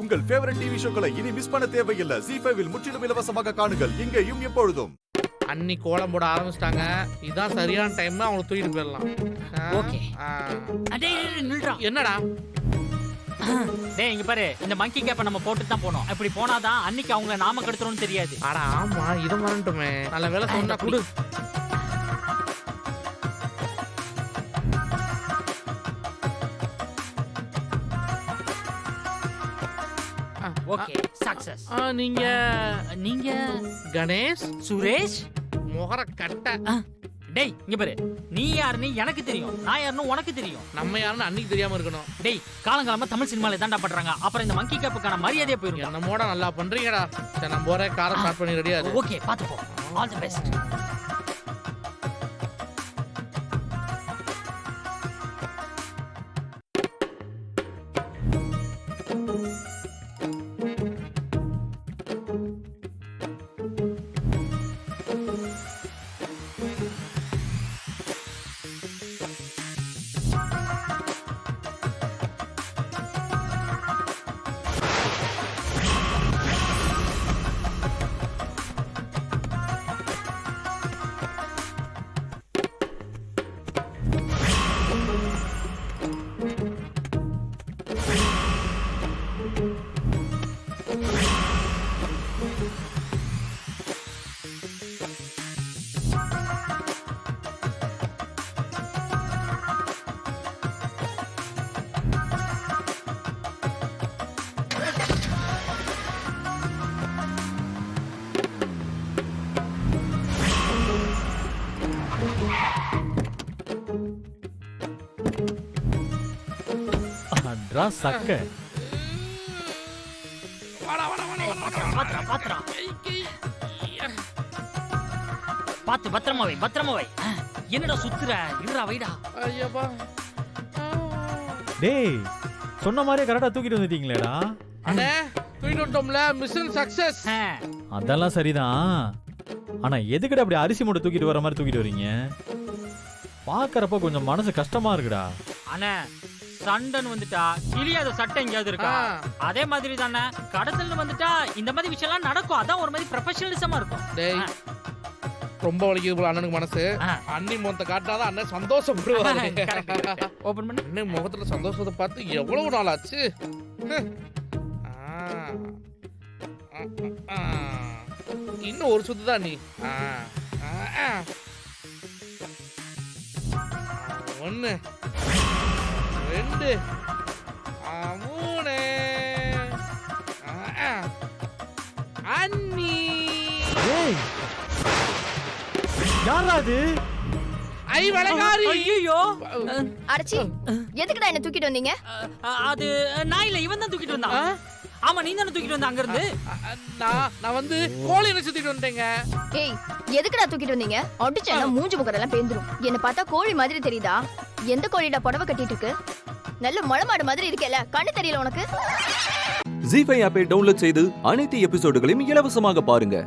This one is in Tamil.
உங்கள் ஃபேவரட் டிவி ஷோக்களை இனி மிஸ் பண்ண தேவையில்லை. ZEE5 இல் முற்றிலும் இலவசமாக காணுங்கள். இங்கேயும் எப்பொழுதும். அன்னி கோலம் போட ஆரம்பிச்சிட்டாங்க. இதான் சரியான டைம், அவங்கள தூக்கிட்டு போயிடலாம். ஓகே. நில்றா. என்னடா டேய் இங்க பாரு, இந்த மங்கி கேப்ப நம்ம போட்டு தான் போனோம். அப்படி போனாதான் அன்னைக்கு அவங்கள நாம கெடுத்துறோம்னு தெரியாது. அட ஆமா, இத மறந்துட்டோமே. நல்ல வேலை சொன்னா குடு. Okay, success. நீங்க கணேஷ் சுரேஷ் மொகர கட்ட. டேய் இங்க பாரு, நீ யாருன்னு எனக்கு தெரியும், நான் யாருன்னு உனக்கு தெரியும். நம்ம யாருன்னு அன்னைக்கு தெரியாம இருக்கணும். டேய் காலங்காலமா தமிழ் சினிமால தான்டா பண்றாங்க. அப்புறம் இந்த மங்கி கேப்புக்கான மரியாதையே போயிரும். என்னமோட நல்லா பண்றீங்கடா. சரி நம்ம போற காரை ஸ்டார்ட் பண்ணி ரெடியா இரு. ஓகே, பாத்து போ. All the best. சக்க பாத்து பத்திரமா வை, பத்திரமா வை. என்னடா சுத்துற? இருடா வைடா. ஐயப்பா. டேய் சொன்ன மாதிரியே கரெக்டா தூக்கிட்டு வந்துட்டீங்களேடா. அண்ணே தூக்கிட்டு வந்துட்டோம்ல, மிஷன் சக்சஸ். அதெல்லாம் சரிதான். ஆனா எதுக்குடா அப்படி அரிசி மூட்டை தூக்கிட்டு வர மாதிரி தூக்கிட்டு வரீங்க? பாக்குறப்ப கொஞ்சம் மனசு கஷ்டமா இருக்குடா. அண்ணே சண்டன் வந்துட்டா கிளியாத சட்டை எங்கேயாவது இருக்கா? அதே மாதிரி தானே கடத்தல் வந்துட்டா இந்த மாதிரி விஷயம் எல்லாம் நடக்கும். அதான் ஒரு மாதிரி ப்ரொஃபஷனலிசமா இருக்கும். டேய் ரொம்ப வலிக்குது போல அண்ணனுக்கு மனசு. அண்ணி முகத்தை காட்டினாதான் அண்ணன் சந்தோஷப்படுவாரு. ஓபன் பண்ணு. அண்ணன் முகத்துல சந்தோஷத்தை பார்த்து எவ்வளவு நாள் ஆச்சு. இன்னும் ஒரு சுத்து தான் நீ. ஒன்னு ரெண்டு மூணு. அண்ணி யாரா அது? ஐ வலகாரி. ஐயோ அடச்சி, எதுக்குடா என்ன தூக்கிட்டு வந்தீங்க? அது நான் இல்ல, இவன் தான் தூக்கிட்டு வந்தான். ஆமா நீ தானே தூக்கிட்டு வந்த அங்க இருந்து. நான் வந்து கோழி நினைச்சிட்டு வந்துட்டேங்க. ஏய் எதுக்குடா தூக்கிட்டு வந்தீங்க? அடிச்சா மூஞ்சி முகரெல்லாம் பேந்துரும். என்ன பார்த்தா கோழி மாதிரி தெரியுதா? எந்த கோழிடா புடவை கட்டிட்டு இருக்கு? நல்ல மொளமாடு மாதிரி இருக்கேல, கண்ணு தெரியல உனக்கு? ZEE5 ஆப்பை டவுன்லோட் செய்து அனைத்து எபிசோடுகளையும் இலவசமாக பாருங்க.